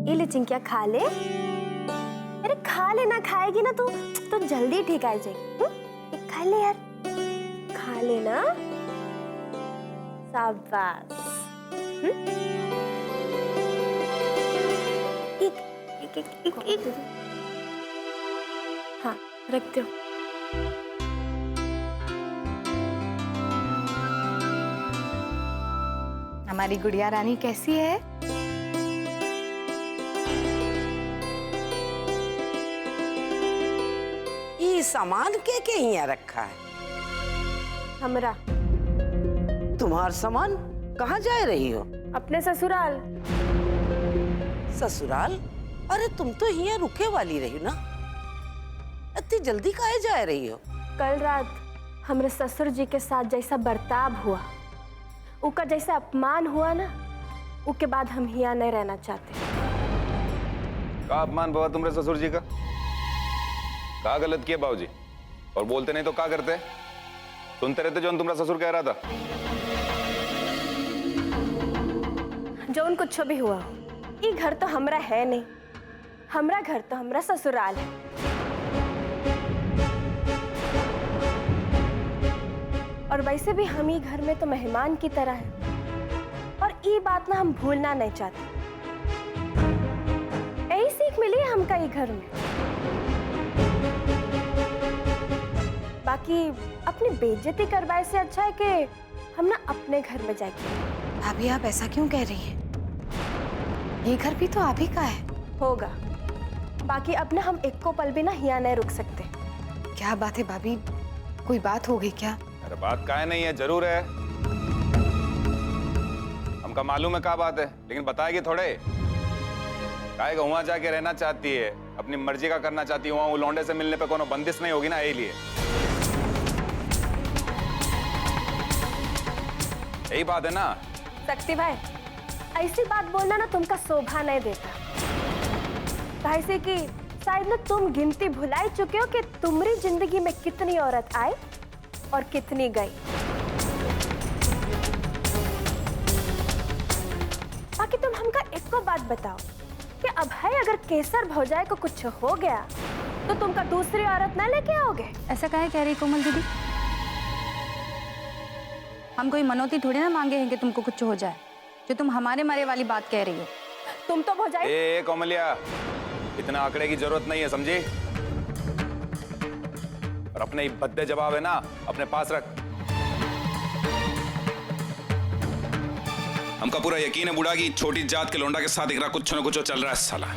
ये ले चिंकिया, खा ले। अरे खा ले, ना खाएगी ना तो जल्दी ठीक आ जाएगी। खा ले यार, खा ले ना। शाबाश। एक। हाँ, रखते हो। हमारी गुड़िया रानी कैसी है? ये सामान के यहाँ रखा है? हमरा। तुम्हार सामान कहाँ जा रही हो? अपने ससुराल। ससुराल? अरे तुम तो यहाँ रुके वाली रही ना, इतनी जल्दी काहे जा रही हो? कल रात हमरे ससुर जी के साथ जैसा बर्ताव हुआ, उनका जैसा अपमान हुआ ना, उसके बाद हम यहाँ नहीं रहना चाहते। का अपमान हुआ तुम्हारे ससुर जी का? का गलत किया बाबूजी? और बोलते नहीं तो क्या करते? सुनते रहते जो तुम्हारा ससुर कह रहा था। जो उन कुछ भी हुआ, ये घर तो हमरा है नहीं। हमरा घर तो हमरा ससुराल है। और वैसे भी हम ही घर में तो मेहमान की तरह हैं। और ये बात ना हम भूलना नहीं चाहते। यही सीख मिली है हमका ये घर में। बाकी अपनी बेइज्जती करवाए से अच्छा है कि हम ना अपने घर में जाएंगे। भाभी आप ऐसा क्यों कह रही हैं? ये घर भी तो आप ही का है। होगा, बाकी अब ना हम एक को पल भी ना यहाँ नहीं रुक सकते। क्या बात है भाभी, कोई बात हो गई क्या? अरे बात काहे नहीं है, जरूर है। हमका मालूम है क्या बात है, लेकिन बताएगी थोड़े। काहे का वहां जाके रहना चाहती है, अपनी मर्जी का करना चाहती है, वहां वो लौंडे से मिलने पे कोनो बंदिश नहीं होगी ना, यही लिए। यही बात है ना शक्ति भाई, ऐसी बात बोलना ना तुमका शोभा नहीं देता। ऐसे कि शायद ना तुम गिनती भुला चुके हो कि तुम्हारी जिंदगी में कितनी औरत आई और कितनी गई। बाकी तुम हमका एक को बात बताओ कि अब है अगर केसर भौजाई को कुछ हो गया तो तुमका दूसरी औरत ना लेके आओगे? ऐसा काहे कह रही कोमल दीदी? हम कोई मनौती थोड़ी ना मांगे हैं कि तुमको कुछ हो जाए, जो तुम हमारे मारे वाली बात कह रही हो। तुम तो भौजाई। ए कोमलिया, इतना आंकड़े की जरूरत नहीं है, समझी? और अपने भद्दे जवाब है ना अपने पास रख। हमका पूरा यकीन है बुढ़ा की छोटी जात के लौंडा के साथ एकरा कुछ न कुछ चल रहा है साला।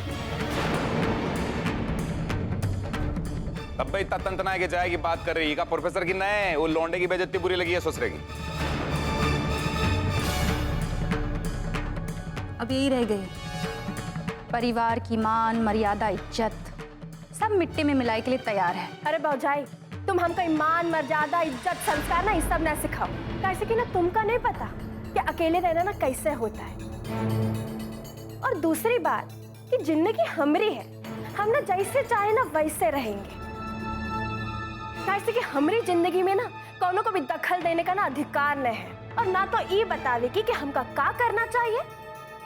तब भाई इतना तंतना के जाएगी बात कर रही है का प्रोफेसर की नए वो लौंडे की बेइज्जती बुरी लगी है ससुरे की। अब यही रह गई, परिवार की मान मर्यादा इज्जत सब मिट्टी में मिलाए के लिए तैयार है। अरे भौजाई, तुम हमको ईमान मर्यादा इज्जत संस्कार ना ये सब ना सिखाओ। कैसे कि ना तुमका नहीं पता कि अकेले रहना ना कैसे होता है। और दूसरी बात कि जिंदगी हमारी है, हम ना जैसे चाहे ना वैसे रहेंगे। कैसे कि हमारी जिंदगी में ना कौनों को भी दखल देने का ना अधिकार नहीं है, और ना तो ये बतावेगी कि हमका का करना चाहिए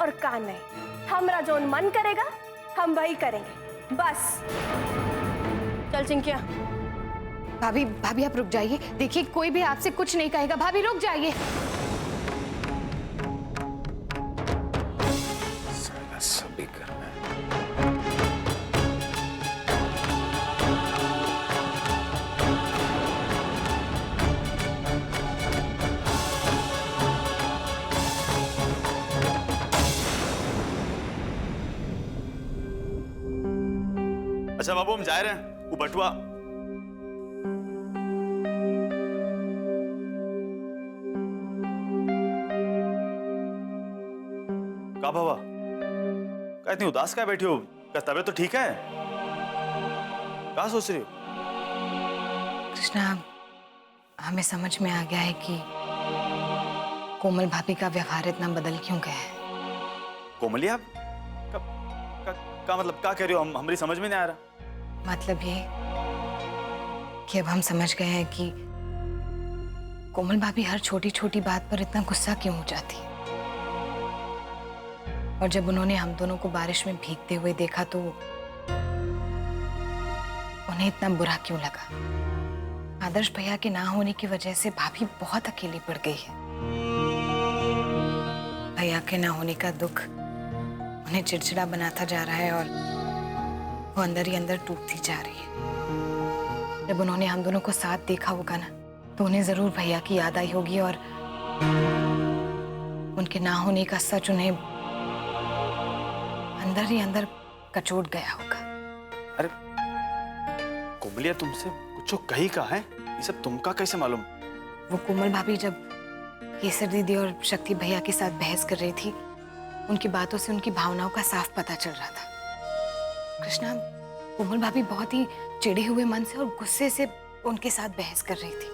और का नहीं। हमरा जो मन करेगा हम वही करेंगे, बस। चल चिंकिया। भाभी भाभी आप रुक जाइए, देखिए कोई भी आपसे कुछ नहीं कहेगा। भाभी रुक जाइए। सभी करना है। अच्छा बाबू, हम जा रहे हैं। वो बटुआ का बाबा, क्या इतनी उदास क्या बैठी हो? क्या तबीयत तो ठीक है? क्या सोच रही हो? कृष्णा, हमें समझ में आ गया है कि कोमल भाभी का व्यवहार इतना बदल क्यों गया है। कोमलिया, का मतलब क्या कह रही हो? हमारी समझ में नहीं आ रहा। मतलब ये कि अब हम समझ गए हैं कि कोमल भाभी हर छोटी छोटी बात पर इतना गुस्सा क्यों हो जाती है। और जब उन्होंने हम दोनों को बारिश में भीगते हुए देखा तो उन्हें इतना बुरा क्यों लगा? आदर्श भैया के ना होने की वजह से भाभी बहुत अकेली पड़ गई है। भैया के ना होने का दुख उन्हें चिड़चिड़ा बनाता जा रहा है और वो अंदर ही अंदर टूटती जा रही है। जब उन्होंने हम दोनों को साथ देखा होगा ना, तो उन्हें जरूर भैया की याद आई होगी और उनके ना होने का सच उन्हें अंदर ही अंदर कचोट गया होगा। अरे कोमलिया, तुमसे कुछ कही का है? ये सब तुमका कैसे मालूम? वो कोमल भाभी जब केसर दीदी और शक्ति भैया के साथ बहस कर रही थी, उनकी बातों से उनकी भावनाओं का साफ पता चल रहा था। कृष्णा, कोमल भाभी बहुत ही चिढ़े हुए मन से और गुस्से से उनके साथ बहस कर रही थी।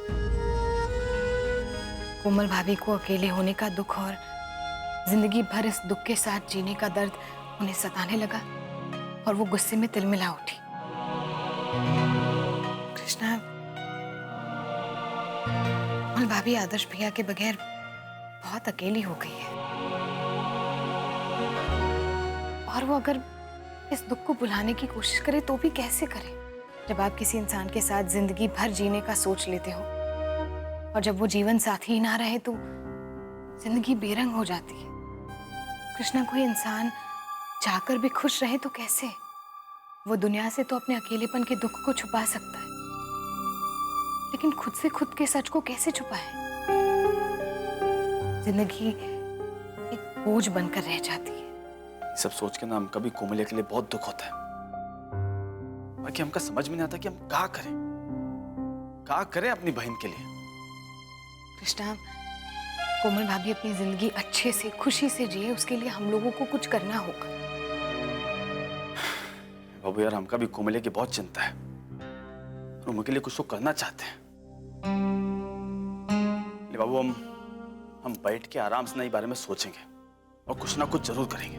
कोमल भाभी को अकेले होने का दुख और जिंदगी भर इस दुख के साथ जीने का दर्द उन्हें सताने लगा और वो गुस्से में तिलमिला उठी। कृष्णा, कोमल भाभी आदर्श भैया के बगैर बहुत अकेली हो गई है और वो अगर इस दुख को भुलाने की कोशिश करे तो भी कैसे करे? जब आप किसी इंसान के साथ जिंदगी भर जीने का सोच लेते हो और जब वो जीवन साथी ही ना रहे तो जिंदगी बेरंग हो जाती है। कृष्णा, कोई इंसान चाहकर भी खुश रहे तो कैसे? वो दुनिया से तो अपने अकेलेपन के दुख को छुपा सकता है, लेकिन खुद से खुद के सच को कैसे छुपाए? जिंदगी एक बोझ बनकर रह जाती है। ये सब सोच के ना हमका भी कोमलिया के लिए बहुत दुख होता है। बाकी हमका समझ में नहीं आता कि हम क्या करें अपनी बहन के लिए। कृष्णा, कोमल भाभी अपनी जिंदगी अच्छे से खुशी से जिए, उसके लिए हम लोगों को कुछ करना होगा। बाबू यार, हमका भी कोमलिया की बहुत चिंता है और उनके लिए कुछ तो करना चाहते हैं। ले बाबू, हम बैठ के आराम से ना इस बारे में सोचेंगे और कुछ ना कुछ जरूर करेंगे।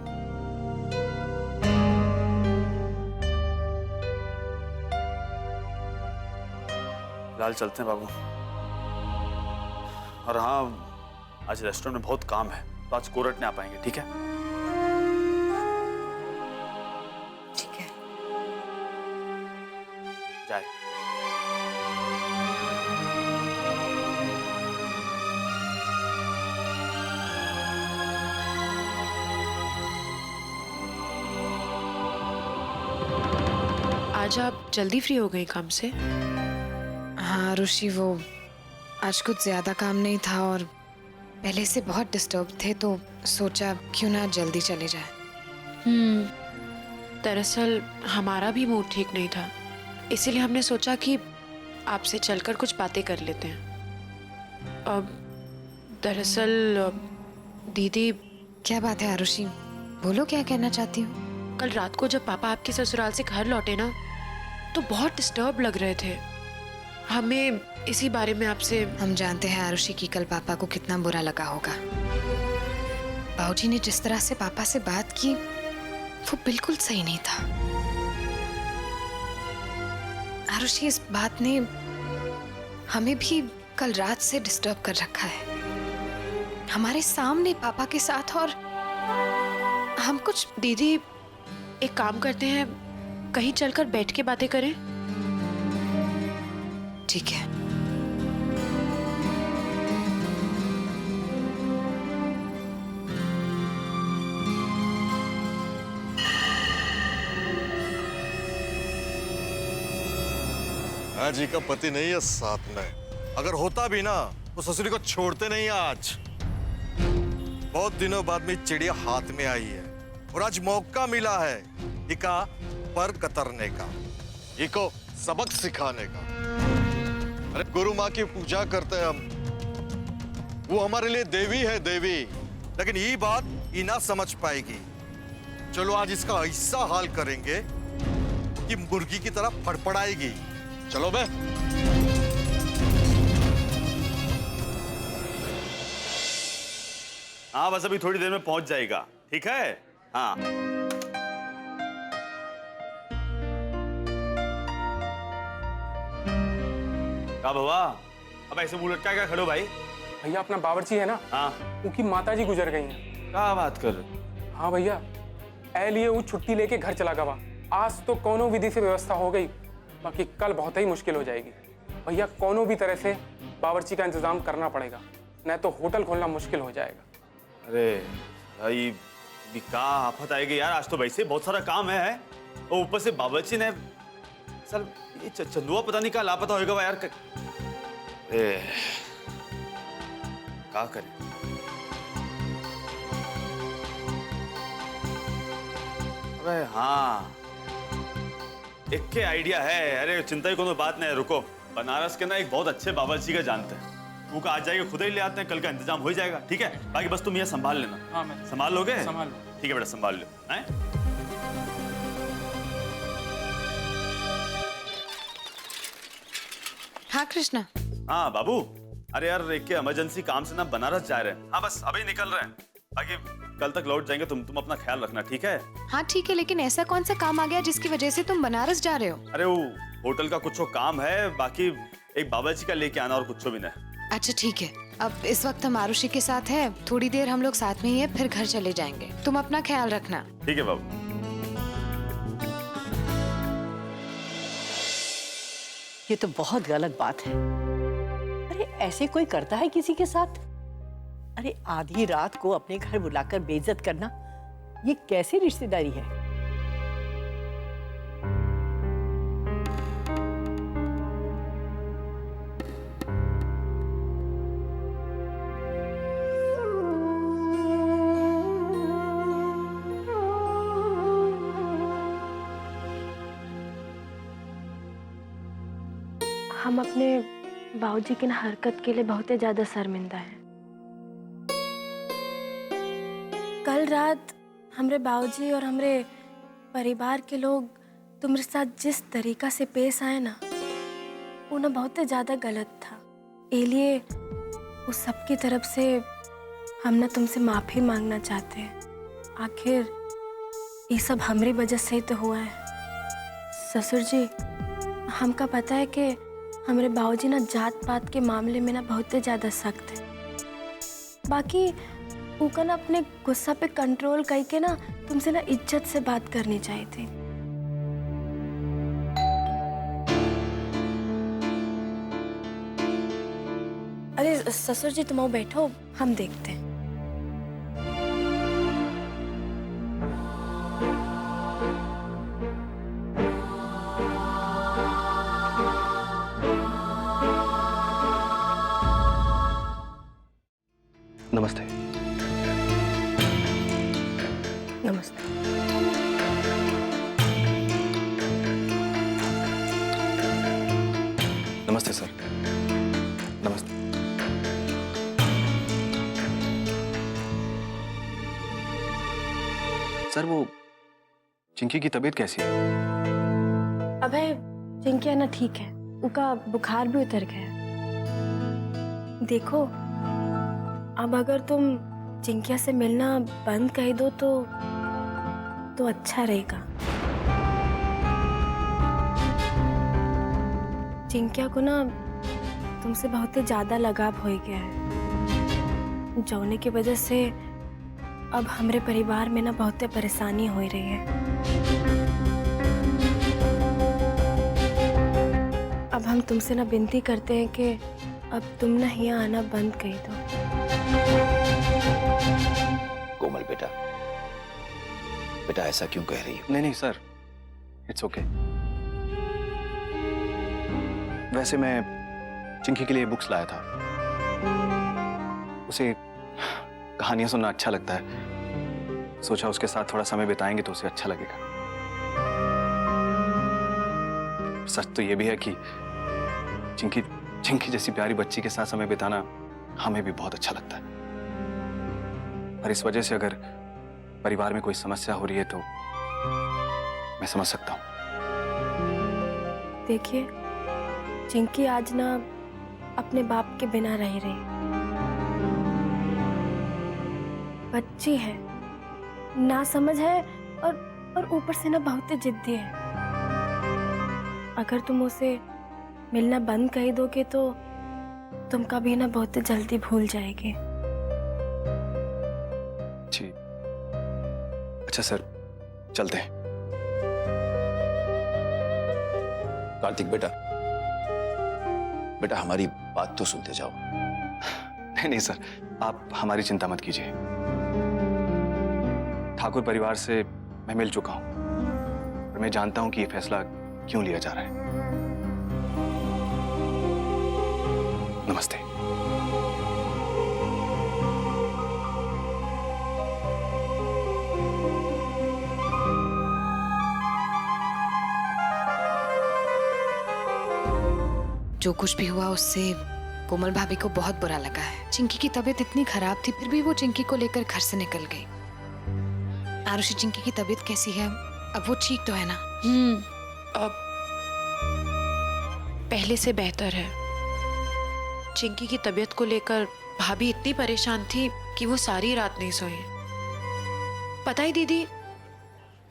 फिलहाल चलते हैं बाबू। और हाँ, आज रेस्टोरेंट में बहुत काम है तो आज कोरट नहीं आ पाएंगे, ठीक है? ठीक है। जाए। आज आप जल्दी फ्री हो गए काम से? हाँ ऋषि, वो आज कुछ ज्यादा काम नहीं था और पहले से बहुत डिस्टर्ब थे तो सोचा क्यों ना जल्दी चले जाए। दरअसल हमारा भी मूड ठीक नहीं था, इसीलिए हमने सोचा कि आपसे चलकर कुछ बातें कर लेते हैं। अब दरअसल दीदी। क्या बात है आरुषि, बोलो क्या कहना चाहती हो? कल रात को जब पापा आपके ससुराल से घर लौटे ना, तो बहुत डिस्टर्ब लग रहे थे। हमें इसी बारे में आपसे। हम जानते हैं आरुषि की कल पापा को कितना बुरा लगा होगा। बाबूजी ने जिस तरह से पापा से बात की वो बिल्कुल सही नहीं था। आरुषि, इस बात ने हमें भी कल रात से डिस्टर्ब कर रखा है, हमारे सामने पापा के साथ। और हम कुछ। दीदी, एक काम करते हैं, कहीं चलकर बैठ के बातें करें। ठीक है। जी का पति नहीं है साथ में, अगर होता भी ना तो ससुरी को छोड़ते नहीं। आज बहुत दिनों बाद में चिड़िया हाथ में आई है और आज मौका मिला है इका पर कतरने का, इको सबक सिखाने का। अरे गुरु माँ की पूजा करते हैं हम, वो हमारे लिए देवी है, देवी। लेकिन ये बात ये ना समझ पाएगी। चलो आज इसका ऐसा हाल करेंगे कि मुर्गी की तरह फड़फड़ाएगी। चलो बे। हाँ, बस अभी थोड़ी देर में पहुंच जाएगा, ठीक है? हाँ। क्या बाबा, अब ऐसे मुंह लटका क्या खड़ो भाई? भैया, अपना बावर्ची है ना, हाँ। उनकी माता जी गुजर गई हैं। क्या बात कर रहे हो? हाँ भैया, ए लिए वो छुट्टी लेके घर चला गवा। आज तो कोनो विधि से व्यवस्था हो गई, बाकी कल बहुत ही मुश्किल हो जाएगी। भैया कोनो भी तरह से बावर्ची का इंतजाम करना पड़ेगा, नहीं तो होटल खोलना मुश्किल हो जाएगा। अरे भाई भी का आफत आएगी यार, आज तो वैसे बहुत सारा काम है और ऊपर से बावर्ची ने सर ये चंदुआ पता नहीं कहाँ लापता होएगा यार। क्या करें? अबे हाँ, एक के आइडिया है। अरे चिंता की कोई बात नहीं है, रुको। बनारस के ना एक बहुत अच्छे बावर्ची का जानते हैं, वो का आ जाएगा, खुद ही ले आते हैं, कल का इंतजाम हो जाएगा। ठीक है, बाकी बस तुम ये संभाल लेना। हाँ मैं संभाल लोगे? संभाल लो। ठीक है बेटा, संभाल लो। हैं? हाँ कृष्णा। हाँ बाबू, अरे यार एक के इमरजेंसी काम से ना बनारस जा रहे हैं। हाँ बस अभी निकल रहे हैं, बाकी कल तक लौट जाएंगे। तुम अपना ख्याल रखना, ठीक है? हाँ ठीक है, लेकिन ऐसा कौन सा काम आ गया जिसकी वजह से तुम बनारस जा रहे हो? अरे वो होटल का कुछ काम है, बाकी एक बावर्ची का लेके आना और कुछ भी नहीं। अच्छा ठीक है, अब इस वक्त हम आरुषि के साथ हैं, थोड़ी देर हम लोग साथ में ही है, फिर घर चले जाएंगे। तुम अपना ख्याल रखना। ठीक है बाबू। ये तो बहुत गलत बात है। अरे ऐसे कोई करता है किसी के साथ? अरे आधी रात को अपने घर बुलाकर बेइज्जत करना, ये कैसी रिश्तेदारी है? हम अपने बाबूजी की ना हरकत के लिए बहुत ही ज्यादा शर्मिंदा हैं। कल रात हमरे बाबूजी और हमरे परिवार के लोग तुम्हारे साथ जिस तरीका से पेश आए ना, वो ना बहुत ही ज्यादा गलत था। इसलिए उस सबकी तरफ से हम ना तुमसे माफी मांगना चाहते हैं। आखिर ये सब हमारी वजह से ही तो हुआ है। ससुर जी, हमका पता है कि हमारे बाबूजी ना जात पात के मामले में ना बहुत ही ज़्यादा सख्त है। बाकी उनका ना अपने गुस्सा पे कंट्रोल करके ना तुमसे ना इज्जत से बात करनी चाहिए थी। अरे ससुर जी, तुम आओ बैठो, हम देखते हैं। नमस्ते। नमस्ते। नमस्ते सर। नमस्ते। सर वो चिंकी की तबीयत कैसी है? अबे चिंकिया ना ठीक है, उसका बुखार भी उतर गया है। देखो, अब अगर तुम चिंकिया से मिलना बंद कर दो तो अच्छा रहेगा। चिंकिया को ना तुमसे बहुत ही ज्यादा लगाव हो गया है, जौने की वजह से अब हमारे परिवार में ना बहुत परेशानी हो रही है। अब हम तुमसे ना विनती करते हैं कि अब तुम ना यहाँ आना बंद कर दो। कोमल बेटा, बेटा ऐसा क्यों कह रही हो? नहीं नहीं सर, इट्स ओके। वैसे मैं चिंकी के लिए बुक्स लाया था, उसे कहानियां सुनना अच्छा लगता है, सोचा उसके साथ थोड़ा समय बिताएंगे तो उसे अच्छा लगेगा। सच तो ये भी है कि चिंकी जैसी प्यारी बच्ची के साथ समय बिताना हमें भी बहुत अच्छा लगता है। पर इस वजह से अगर परिवार में कोई समस्या हो रही है तो मैं समझ सकता हूँ। देखिए, चिंकी आज ना अपने बाप के बिना रह रही, बच्ची है, ना समझ है और ऊपर से ना बहुत जिद्दी है। अगर तुम उसे मिलना बंद कर दोगे तो तुम कभी ना बहुत जल्दी भूल जाएगी। जी, अच्छा सर, चलते हैं। कार्तिक बेटा, बेटा हमारी बात तो सुनते जाओ। नहीं नहीं सर, आप हमारी चिंता मत कीजिए। ठाकुर परिवार से मैं मिल चुका हूं और मैं जानता हूं कि ये फैसला क्यों लिया जा रहा है। नमस्ते। जो कुछ भी हुआ उससे कोमल भाभी को बहुत बुरा लगा है। चिंकी की तबीयत इतनी खराब थी, फिर भी वो चिंकी को लेकर घर से निकल गई। आरुषि, चिंकी की तबीयत कैसी है? अब वो ठीक तो है ना? अब पहले से बेहतर है। चिंकी की तबीयत को लेकर भाभी इतनी परेशान थी कि वो सारी रात नहीं सोई। पता है दीदी,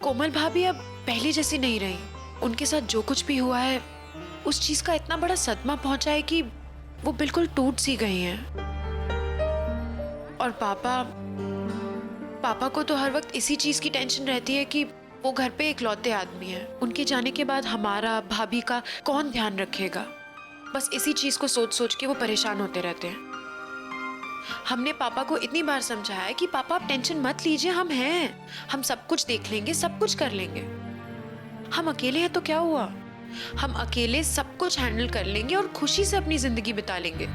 कोमल भाभी अब पहले जैसी नहीं रही। उनके साथ जो कुछ भी हुआ है उस चीज का इतना बड़ा सदमा पहुंचा है कि वो बिल्कुल टूट सी गई हैं। और पापा को तो हर वक्त इसी चीज की टेंशन रहती है कि वो घर पे इकलौते आदमी हैं। उनके जाने के बाद हमारा, भाभी का कौन ध्यान रखेगा? बस इसी चीज को सोच सोच के वो परेशान होते रहते हैं। हमने पापा को इतनी बार समझाया है कि पापा आप टेंशन मत लीजिए, हम हैं, हम सब कुछ देख लेंगे, सब कुछ कर लेंगे। हम अकेले हैं तो क्या हुआ? हम अकेले सब कुछ हैंडल कर लेंगे और खुशी से अपनी जिंदगी बिता लेंगे।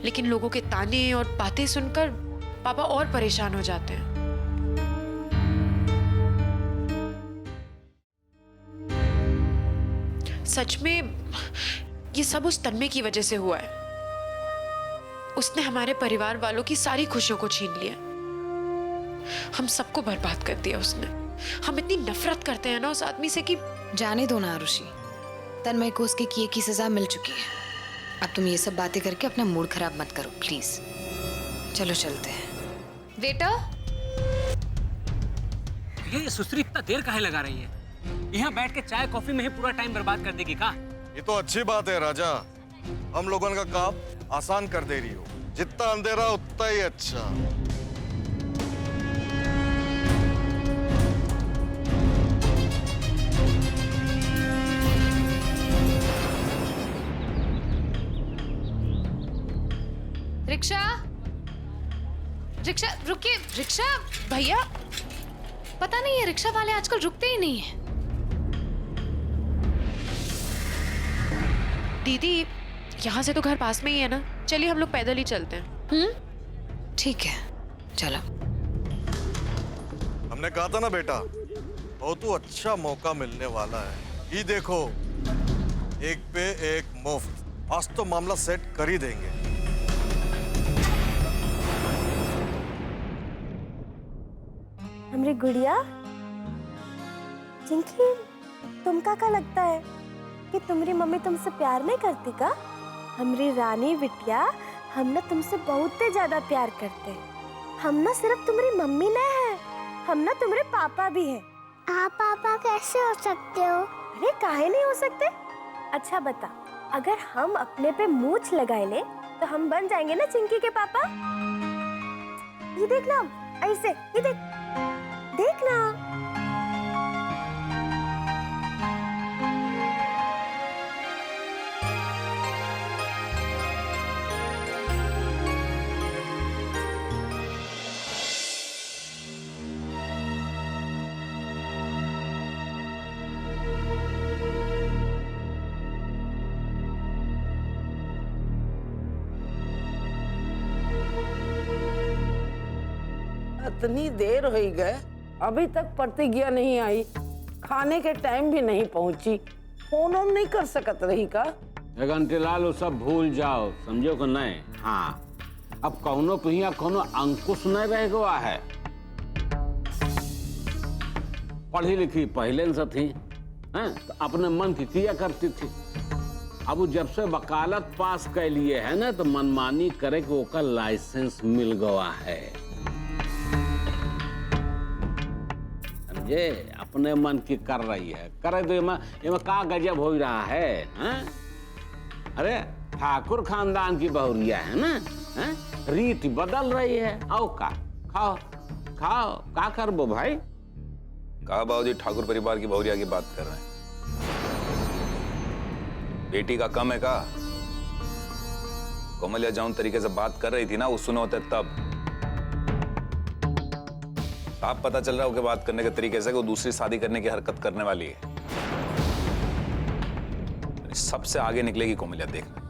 लेकिन लोगों के ताने और बातें सुनकर पापा और परेशान हो जाते हैं। सच में ये सब उस तन्मय की वजह से हुआ है। उसने हमारे परिवार वालों की सारी खुशियों को छीन लिया। हम सबको बर्बाद कर दिया उसने। हम इतनी नफरत करते हैं ना उस आदमी से कि जाने दो ना आरुषि, तन्मय को उसके किए की सजा मिल चुकी है। अब तुम ये सब बातें करके अपना मूड खराब मत करो प्लीज। चलो चलते हैं। बेटा, ये सुश्री इतना देर काहे लगा रही है? यहाँ बैठ के चाय कॉफी में ही पूरा टाइम बर्बाद कर देगी का? ये तो अच्छी बात है राजा, हम लोगों का काम आसान कर दे रही हो। जितना अंधेरा उतना ही अच्छा। रिक्शा, रिक्शा रुकिए। रिक्शा भैया, पता नहीं है रिक्शा वाले आजकल रुकते ही नहीं है। दीदी यहाँ से तो घर पास में ही है ना, चलिए हम लोग पैदल ही चलते हैं। ठीक है चलो। हमने कहा था ना बेटा, बहुत अच्छा मौका मिलने वाला है। ये देखो, एक पे एक मुफ्त। आज तो मामला सेट कर ही देंगे। हमरी गुड़िया, चिंकी, तुमका क्या लगता है कि तुम्हारी मम्मी तुमसे प्यार नहीं करती का? हमरी रानी बिटिया, हम ना तुमसे बहुत ज्यादा प्यार करते हैं। हम ना सिर्फ तुम्हारी मम्मी नहीं है, हम ना तुम्हारे पापा भी हैं। आप पापा कैसे हो सकते हो? अरे काहे नहीं हो सकते? अच्छा बता, अगर हम अपने पे मूंछ लगाए ले तो हम बन जाएंगे ना चिंकी के पापा? ये देख ना, ऐसे ये देख, देख ना। इतनी देर हो गए, अभी तक प्रतिज्ञा नहीं आई, खाने के टाइम भी नहीं पहुंची। फोन ऑन नहीं कर सकत रही का? घंटेलाल वो सब भूल जाओ, समझो कि नहीं? हाँ, अब कौनो पहिया कौनो अंकुश नहीं रह गया है। पढ़ी लिखी पहले से थी, हैं? तो अपने मन की किया करती थी। अब वो जब से वकालत पास कर लिए है ना, तो मनमानी करे कि ओका लाइसेंस मिल गया है। समझे? अपने मन की कर रही है, करे तो ये का गजब हो रहा है, हैं? अरे ठाकुर खानदान की बहुरिया है ना, हैं? रीत बदल रही है। आओ का खाओ, खाओ का करबो भाई। कहा बाबूजी ठाकुर परिवार की बहुरिया की बात कर रहे हैं। बेटी का कम है का? कोमलिया जौन तरीके से बात कर रही थी ना, वो सुने होते तब साफ पता चल रहा हो कि बात करने के तरीके से कि वो दूसरी शादी करने की हरकत करने वाली है। सबसे आगे निकलेगी कोमलिया, देखना।